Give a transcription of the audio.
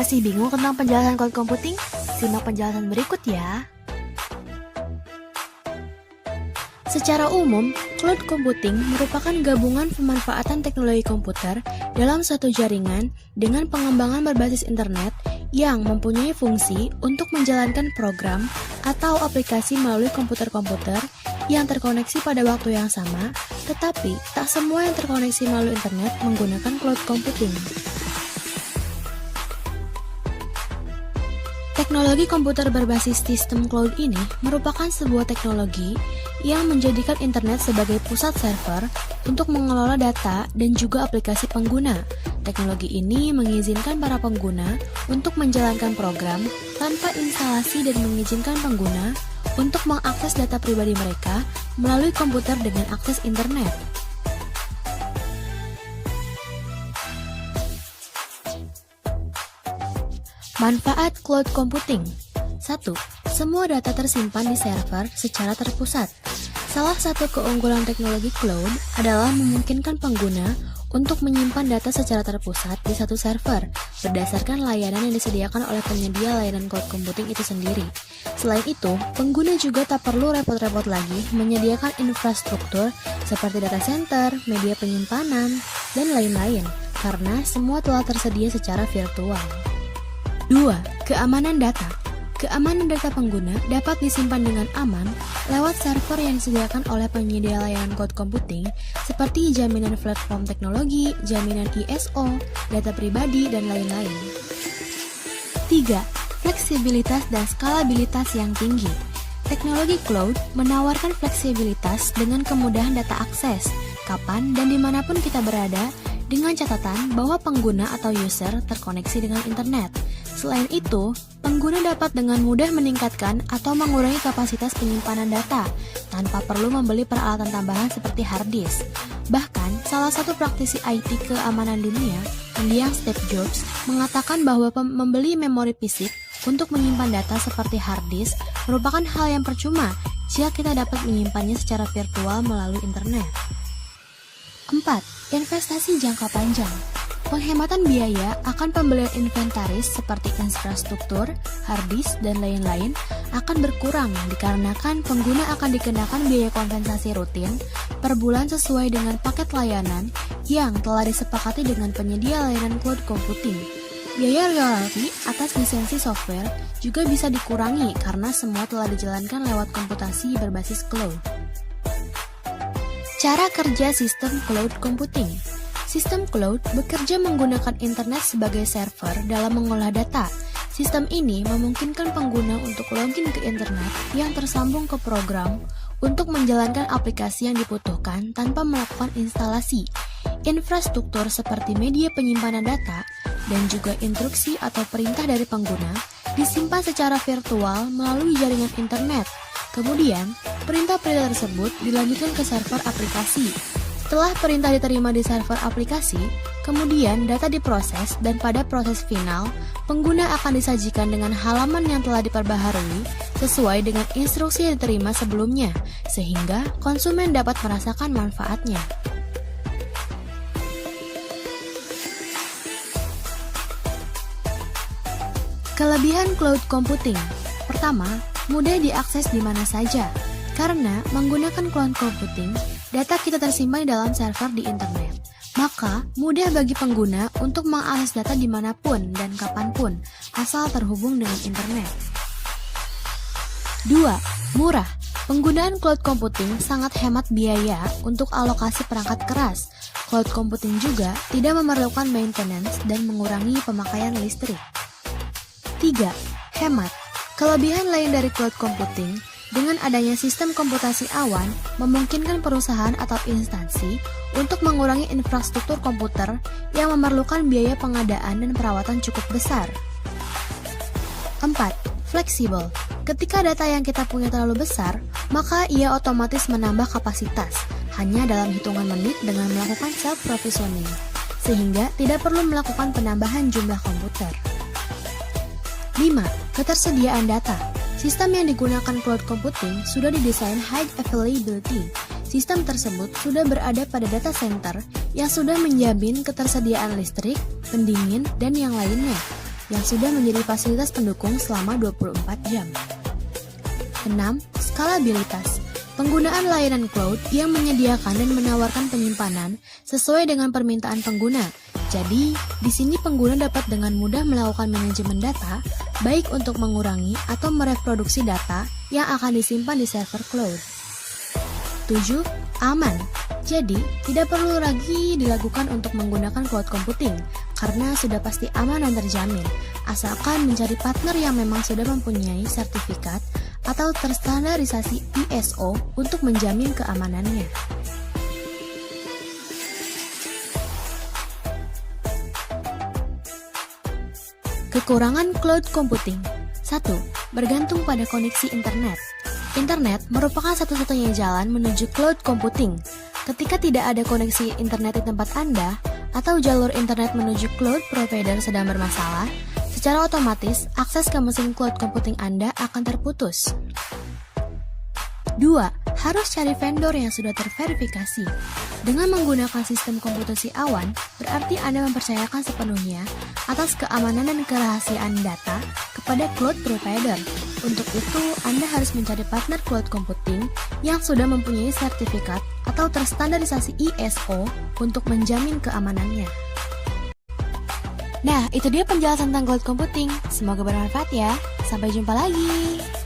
Masih bingung tentang penjelasan cloud computing? Simak penjelasan berikut ya. Secara umum, cloud computing merupakan gabungan pemanfaatan teknologi komputer dalam suatu jaringan dengan pengembangan berbasis internet yang mempunyai fungsi untuk menjalankan program atau aplikasi melalui komputer-komputer yang terkoneksi pada waktu yang sama, tetapi tak semua yang terkoneksi melalui internet menggunakan cloud computing. Teknologi komputer berbasis sistem cloud ini merupakan sebuah teknologi yang menjadikan internet sebagai pusat server untuk mengelola data dan juga aplikasi pengguna. Teknologi ini mengizinkan para pengguna untuk menjalankan program tanpa instalasi dan mengizinkan pengguna untuk mengakses data pribadi mereka melalui komputer dengan akses internet. Manfaat cloud computing. 1. Semua data tersimpan di server secara terpusat. Salah satu keunggulan teknologi cloud adalah memungkinkan pengguna untuk menyimpan data secara terpusat di satu server berdasarkan layanan yang disediakan oleh penyedia layanan cloud computing itu sendiri. Selain itu, pengguna juga tak perlu repot-repot lagi menyediakan infrastruktur seperti data center, media penyimpanan, dan lain-lain karena semua telah tersedia secara virtual. 2. Keamanan data. Keamanan data pengguna dapat disimpan dengan aman lewat server yang disediakan oleh penyedia layanan cloud computing seperti jaminan platform teknologi, jaminan ISO, data pribadi, dan lain-lain. 3. Fleksibilitas dan skalabilitas yang tinggi. Teknologi cloud menawarkan fleksibilitas dengan kemudahan data akses, kapan dan dimanapun kita berada, dengan catatan bahwa pengguna atau user terkoneksi dengan internet. Selain itu, pengguna dapat dengan mudah meningkatkan atau mengurangi kapasitas penyimpanan data tanpa perlu membeli peralatan tambahan seperti hard disk. Bahkan, salah satu praktisi IT keamanan dunia, mendiang Steve Jobs, mengatakan bahwa membeli memori fisik untuk menyimpan data seperti hard disk merupakan hal yang percuma jika kita dapat menyimpannya secara virtual melalui internet. 4. Investasi jangka panjang. Penghematan biaya akan pembelian inventaris seperti infrastruktur, hard disk, dan lain-lain akan berkurang dikarenakan pengguna akan dikenakan biaya kompensasi rutin per bulan sesuai dengan paket layanan yang telah disepakati dengan penyedia layanan cloud computing. Biaya royalti atas lisensi software juga bisa dikurangi karena semua telah dijalankan lewat komputasi berbasis cloud. Cara kerja sistem cloud computing. Sistem cloud bekerja menggunakan internet sebagai server dalam mengolah data. Sistem ini memungkinkan pengguna untuk login ke internet yang tersambung ke program untuk menjalankan aplikasi yang dibutuhkan tanpa melakukan instalasi. Infrastruktur seperti media penyimpanan data dan juga instruksi atau perintah dari pengguna disimpan secara virtual melalui jaringan internet. Kemudian, perintah-perintah tersebut dilanjutkan ke server aplikasi. Setelah perintah diterima di server aplikasi, kemudian data diproses dan pada proses final, pengguna akan disajikan dengan halaman yang telah diperbaharui sesuai dengan instruksi yang diterima sebelumnya, sehingga konsumen dapat merasakan manfaatnya. Kelebihan cloud computing. Pertama, mudah diakses di mana saja. Karena menggunakan cloud computing, data kita tersimpan di dalam server di internet. Maka, mudah bagi pengguna untuk mengakses data dimanapun dan kapanpun, asal terhubung dengan internet. 2. Murah. Penggunaan cloud computing sangat hemat biaya untuk alokasi perangkat keras. Cloud computing juga tidak memerlukan maintenance dan mengurangi pemakaian listrik. 3. Hemat. Kelebihan lain dari cloud computing, dengan adanya sistem komputasi awan, memungkinkan perusahaan atau instansi untuk mengurangi infrastruktur komputer yang memerlukan biaya pengadaan dan perawatan cukup besar. 4. Fleksibel. Ketika data yang kita punya terlalu besar, maka ia otomatis menambah kapasitas, hanya dalam hitungan menit dengan melakukan self-provisioning, sehingga tidak perlu melakukan penambahan jumlah komputer. 5. Ketersediaan data. Sistem yang digunakan cloud computing sudah didesain high availability. Sistem tersebut sudah berada pada data center yang sudah menjamin ketersediaan listrik, pendingin, dan yang lainnya. yang sudah menjadi fasilitas pendukung selama 24 jam. 6. Skalabilitas. Penggunaan layanan cloud yang menyediakan dan menawarkan penyimpanan sesuai dengan permintaan pengguna. Jadi, di sini pengguna dapat dengan mudah melakukan manajemen data, baik untuk mengurangi atau mereproduksi data yang akan disimpan di server cloud. 7. Aman. Jadi, tidak perlu lagi dilakukan untuk menggunakan cloud computing, karena sudah pasti aman dan terjamin, asalkan mencari partner yang memang sudah mempunyai sertifikat atau terstandarisasi ISO untuk menjamin keamanannya. Kekurangan cloud computing. 1. Bergantung pada koneksi internet. Internet merupakan satu-satunya jalan menuju cloud computing. Ketika tidak ada koneksi internet di tempat Anda, atau jalur internet menuju cloud provider sedang bermasalah, secara otomatis akses ke mesin cloud computing Anda akan terputus. 2. Harus cari vendor yang sudah terverifikasi. Dengan menggunakan sistem komputasi awan, berarti Anda mempercayakan sepenuhnya atas keamanan dan kerahasiaan data kepada cloud provider. Untuk itu, Anda harus mencari partner cloud computing yang sudah mempunyai sertifikat atau terstandarisasi ISO untuk menjamin keamanannya. Nah, itu dia penjelasan tentang cloud computing. Semoga bermanfaat ya. Sampai jumpa lagi.